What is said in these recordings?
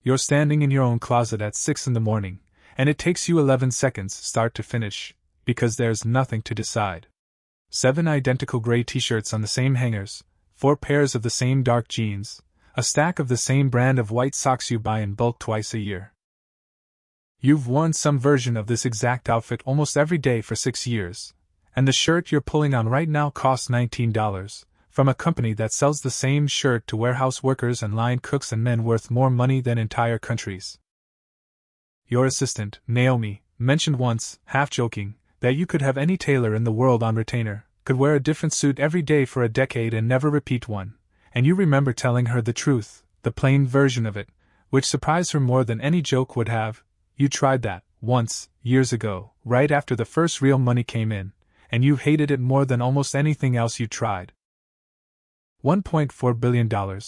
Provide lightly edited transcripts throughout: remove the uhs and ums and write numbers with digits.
You're standing in your own closet at 6 in the morning, and it takes you 11 seconds start to finish, because there's nothing to decide. 7 identical gray t-shirts on the same hangers, 4 pairs of the same dark jeans, a stack of the same brand of white socks you buy in bulk twice a year. You've worn some version of this exact outfit almost every day for 6 years, and the shirt you're pulling on right now costs $19, from a company that sells the same shirt to warehouse workers and line cooks and men worth more money than entire countries. Your assistant, Naomi, mentioned once, half joking, that you could have any tailor in the world on retainer, could wear a different suit every day for a decade and never repeat one, and you remember telling her the truth, the plain version of it, which surprised her more than any joke would have. You tried that, once, years ago, right after the first real money came in, and you hated it more than almost anything else you tried. $1.4 billion,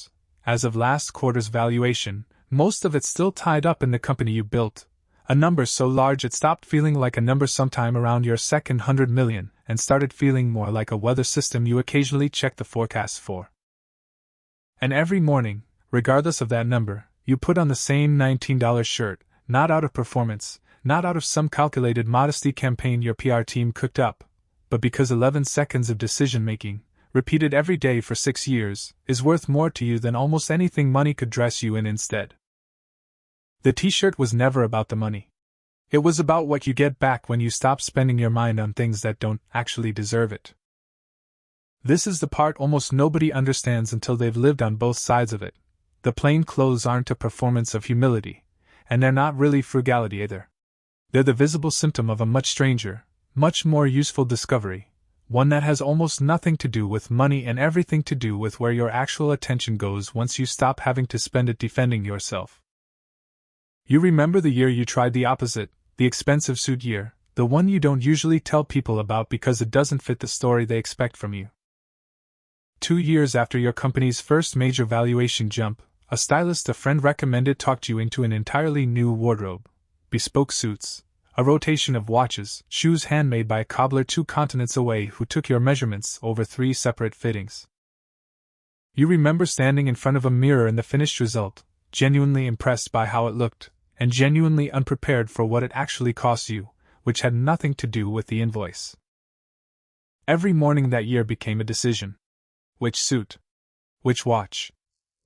as of last quarter's valuation, most of it still tied up in the company you built, a number so large it stopped feeling like a number sometime around your second 100 million and started feeling more like a weather system you occasionally check the forecasts for. And every morning, regardless of that number, you put on the same $19 shirt, not out of performance, not out of some calculated modesty campaign your PR team cooked up, but because 11 seconds of decision-making, repeated every day for 6 years, is worth more to you than almost anything money could dress you in instead. The t-shirt was never about the money. It was about what you get back when you stop spending your mind on things that don't actually deserve it. This is the part almost nobody understands until they've lived on both sides of it. The plain clothes aren't a performance of humility, and they're not really frugality either. They're the visible symptom of a much stranger, much more useful discovery, one that has almost nothing to do with money and everything to do with where your actual attention goes once you stop having to spend it defending yourself. You remember the year you tried the opposite, the expensive suit year, the one you don't usually tell people about because it doesn't fit the story they expect from you. 2 years after your company's first major valuation jump, a stylist a friend recommended talked you into an entirely new wardrobe, bespoke suits, a rotation of watches, shoes handmade by a cobbler 2 continents away who took your measurements over 3 separate fittings. You remember standing in front of a mirror in the finished result, genuinely impressed by how it looked, and genuinely unprepared for what it actually cost you, which had nothing to do with the invoice. Every morning that year became a decision. Which suit? Which watch?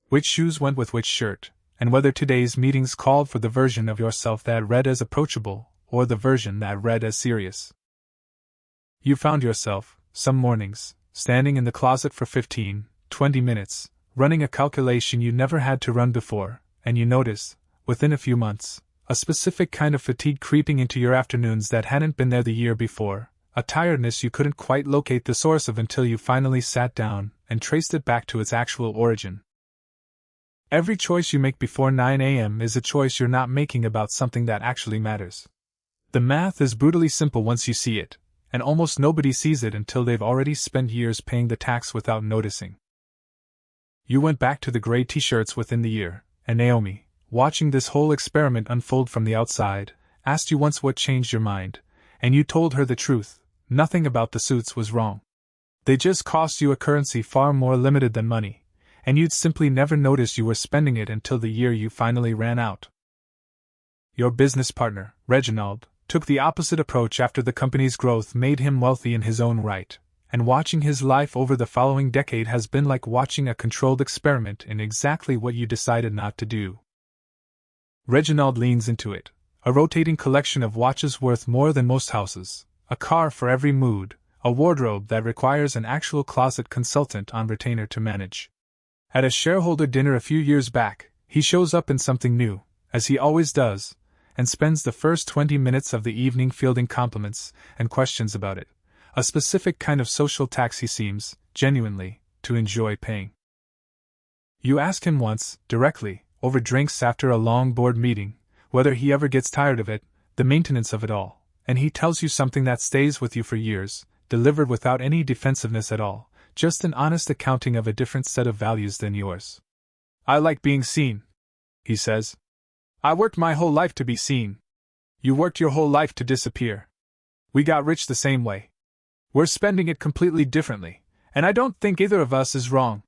Which shoes went with which shirt, and whether today's meetings called for the version of yourself that read as approachable, or the version that read as serious. You found yourself, some mornings, standing in the closet for 15, 20 minutes, running a calculation you never had to run before, and you noticed, within a few months, a specific kind of fatigue creeping into your afternoons that hadn't been there the year before, a tiredness you couldn't quite locate the source of until you finally sat down and traced it back to its actual origin. Every choice you make before 9 a.m. is a choice you're not making about something that actually matters. The math is brutally simple once you see it, and almost nobody sees it until they've already spent years paying the tax without noticing. You went back to the gray t-shirts within the year, and Naomi, watching this whole experiment unfold from the outside, asked you once what changed your mind, and you told her the truth. Nothing about the suits was wrong. They just cost you a currency far more limited than money, and you'd simply never notice you were spending it until the year you finally ran out. Your business partner, Reginald, took the opposite approach after the company's growth made him wealthy in his own right, and watching his life over the following decade has been like watching a controlled experiment in exactly what you decided not to do. Reginald leans into it, a rotating collection of watches worth more than most houses, a car for every mood, a wardrobe that requires an actual closet consultant on retainer to manage. At a shareholder dinner a few years back, he shows up in something new, as he always does, and spends the first 20 minutes of the evening fielding compliments and questions about it, a specific kind of social tax he seems, genuinely, to enjoy paying. You ask him once, directly, over drinks after a long board meeting, whether he ever gets tired of it, the maintenance of it all, and he tells you something that stays with you for years, delivered without any defensiveness at all, just an honest accounting of a different set of values than yours. I like being seen, he says. I worked my whole life to be seen. You worked your whole life to disappear. We got rich the same way. We're spending it completely differently, and I don't think either of us is wrong.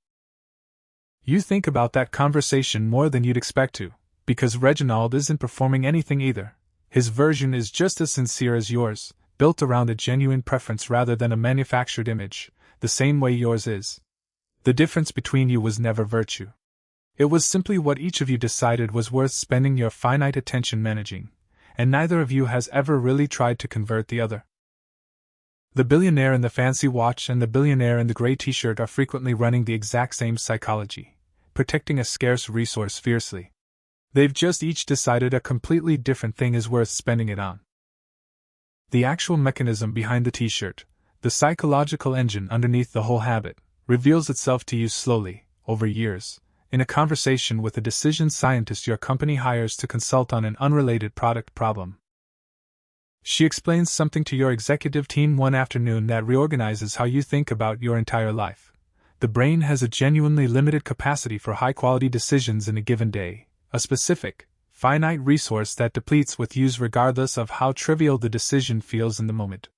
You think about that conversation more than you'd expect to, Because Reginald isn't performing anything either. His version is just as sincere as yours, built around a genuine preference rather than a manufactured image, the same way yours is. The difference between you was never virtue. It was simply what each of you decided was worth spending your finite attention managing, and neither of you has ever really tried to convert the other. The billionaire in the fancy watch and the billionaire in the gray t-shirt are frequently running the exact same psychology, protecting a scarce resource fiercely. They've just each decided a completely different thing is worth spending it on. The actual mechanism behind the t-shirt, the psychological engine underneath the whole habit, reveals itself to you slowly, over years, in a conversation with a decision scientist your company hires to consult on an unrelated product problem. She explains something to your executive team one afternoon that reorganizes how you think about your entire life. The brain has a genuinely limited capacity for high-quality decisions in a given day, a specific, finite resource that depletes with use regardless of how trivial the decision feels in the moment.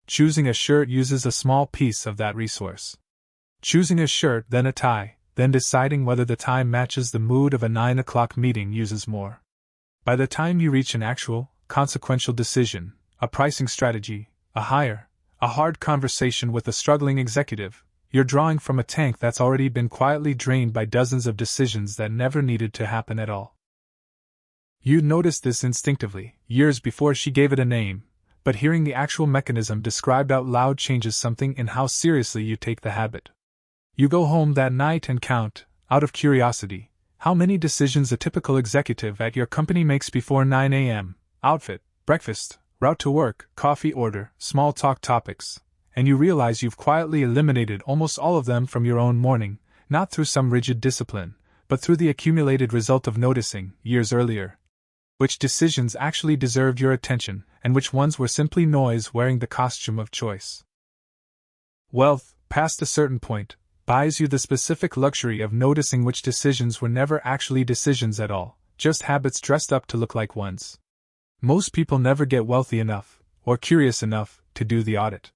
Choosing a shirt uses a small piece of that resource. Choosing a shirt, then a tie, then deciding whether the tie matches the mood of a 9 o'clock meeting uses more. By the time you reach an actual, consequential decision, a pricing strategy, a hire, a hard conversation with a struggling executive, you're drawing from a tank that's already been quietly drained by dozens of decisions that never needed to happen at all. You'd noticed this instinctively, years before she gave it a name, but hearing the actual mechanism described out loud changes something in how seriously you take the habit. You go home that night and count, out of curiosity, how many decisions a typical executive at your company makes before 9 a.m. Outfit, breakfast, route to work, coffee order, small talk topics, and you realize you've quietly eliminated almost all of them from your own morning, not through some rigid discipline, but through the accumulated result of noticing, years earlier, which decisions actually deserved your attention, and which ones were simply noise wearing the costume of choice. Wealth, past a certain point, buys you the specific luxury of noticing which decisions were never actually decisions at all, just habits dressed up to look like ones. Most people never get wealthy enough, or curious enough, to do the audit.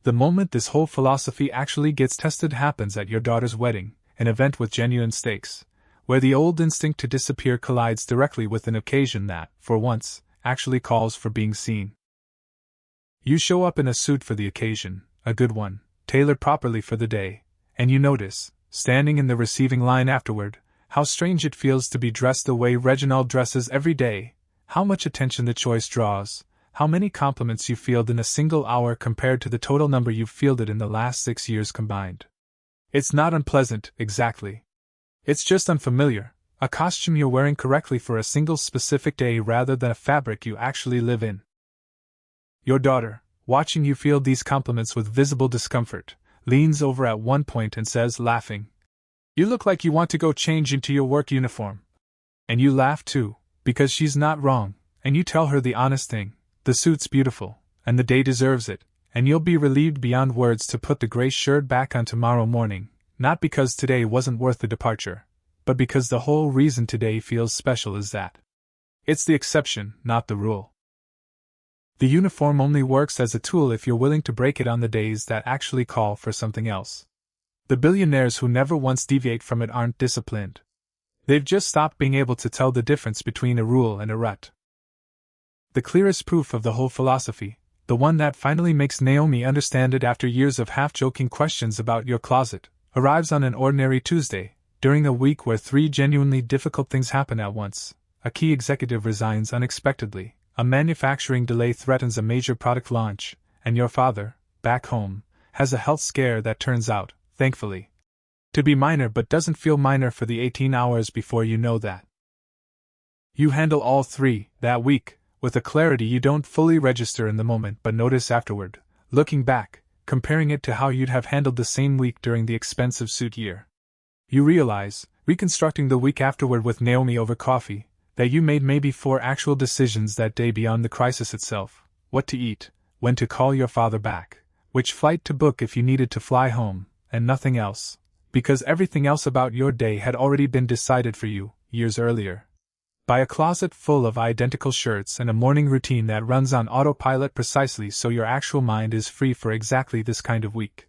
The moment this whole philosophy actually gets tested happens at your daughter's wedding, an event with genuine stakes, where the old instinct to disappear collides directly with an occasion that, for once, actually calls for being seen. You show up in a suit for the occasion, a good one, tailored properly for the day, and you notice, standing in the receiving line afterward, how strange it feels to be dressed the way Reginald dresses every day, how much attention the choice draws, how many compliments you field in a single hour compared to the total number you've fielded in the last 6 years combined. It's not unpleasant, exactly. It's just unfamiliar, a costume you're wearing correctly for a single specific day rather than a fabric you actually live in. Your daughter, watching you field these compliments with visible discomfort, leans over at one point and says, laughing, "You look like you want to go change into your work uniform." And you laugh too, because she's not wrong, and you tell her the honest thing. The suit's beautiful, and the day deserves it, and you'll be relieved beyond words to put the gray shirt back on tomorrow morning, not because today wasn't worth the departure, but because the whole reason today feels special is that. It's the exception, not the rule. The uniform only works as a tool if you're willing to break it on the days that actually call for something else. The billionaires who never once deviate from it aren't disciplined. They've just stopped being able to tell the difference between a rule and a rut. The clearest proof of the whole philosophy, the one that finally makes Naomi understand it after years of half-joking questions about your closet, arrives on an ordinary Tuesday, during a week where 3 genuinely difficult things happen at once. A key executive resigns unexpectedly, a manufacturing delay threatens a major product launch, and your father, back home, has a health scare that turns out, thankfully, to be minor but doesn't feel minor for the 18 hours before you know that. You handle all 3, that week, with a clarity you don't fully register in the moment but notice afterward, looking back, comparing it to how you'd have handled the same week during the expensive suit year. You realize, reconstructing the week afterward with Naomi over coffee, that you made maybe 4 actual decisions that day beyond the crisis itself: what to eat, when to call your father back, which flight to book if you needed to fly home, and nothing else, because everything else about your day had already been decided for you, years earlier. By a closet full of identical shirts and a morning routine that runs on autopilot precisely so your actual mind is free for exactly this kind of week.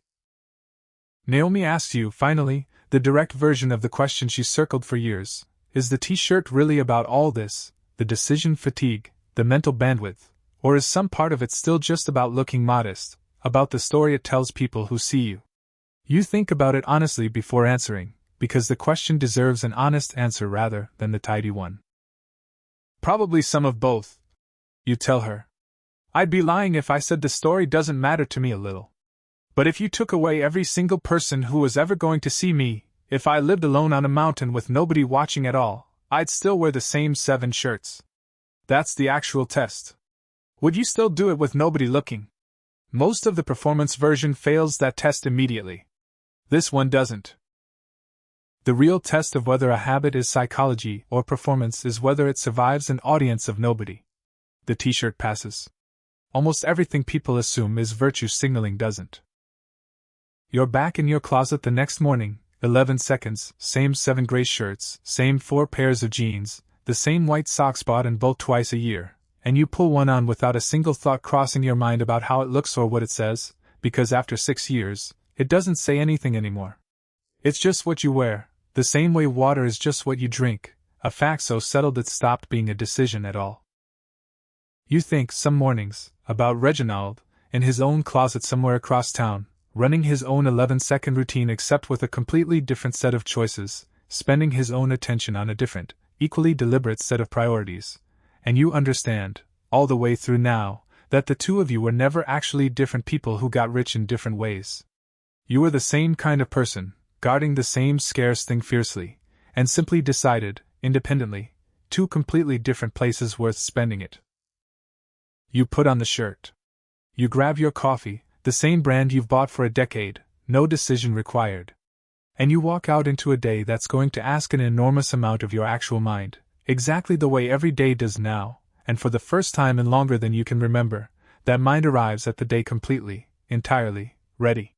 Naomi asks you, finally, the direct version of the question she circled for years: Is the t-shirt really about all this, the decision fatigue, the mental bandwidth, or is some part of it still just about looking modest, about the story it tells people who see you? You think about it honestly before answering, because the question deserves an honest answer rather than the tidy one. Probably some of both, you tell her. I'd be lying if I said the story doesn't matter to me a little. But if you took away every single person who was ever going to see me, if I lived alone on a mountain with nobody watching at all, I'd still wear the same 7 shirts. That's the actual test. Would you still do it with nobody looking? Most of the performance version fails that test immediately. This one doesn't. The real test of whether a habit is psychology or performance is whether it survives an audience of nobody. The t-shirt passes. Almost everything people assume is virtue signaling doesn't. You're back in your closet the next morning, 11 seconds, same 7 gray shirts, same 4 pairs of jeans, the same white socks bought and both twice a year, and you pull one on without a single thought crossing your mind about how it looks or what it says, because after 6 years, it doesn't say anything anymore. It's just what you wear, the same way water is just what you drink, a fact so settled it stopped being a decision at all. You think, some mornings, about Reginald, in his own closet somewhere across town, running his own 11-second routine except with a completely different set of choices, spending his own attention on a different, equally deliberate set of priorities, and you understand, all the way through now, that the two of you were never actually different people who got rich in different ways. You were the same kind of person, guarding the same scarce thing fiercely, and simply decided, independently, 2 completely different places worth spending it. You put on the shirt. You grab your coffee, the same brand you've bought for a decade, no decision required. And you walk out into a day that's going to ask an enormous amount of your actual mind, exactly the way every day does now, and for the first time in longer than you can remember, that mind arrives at the day completely, entirely, ready.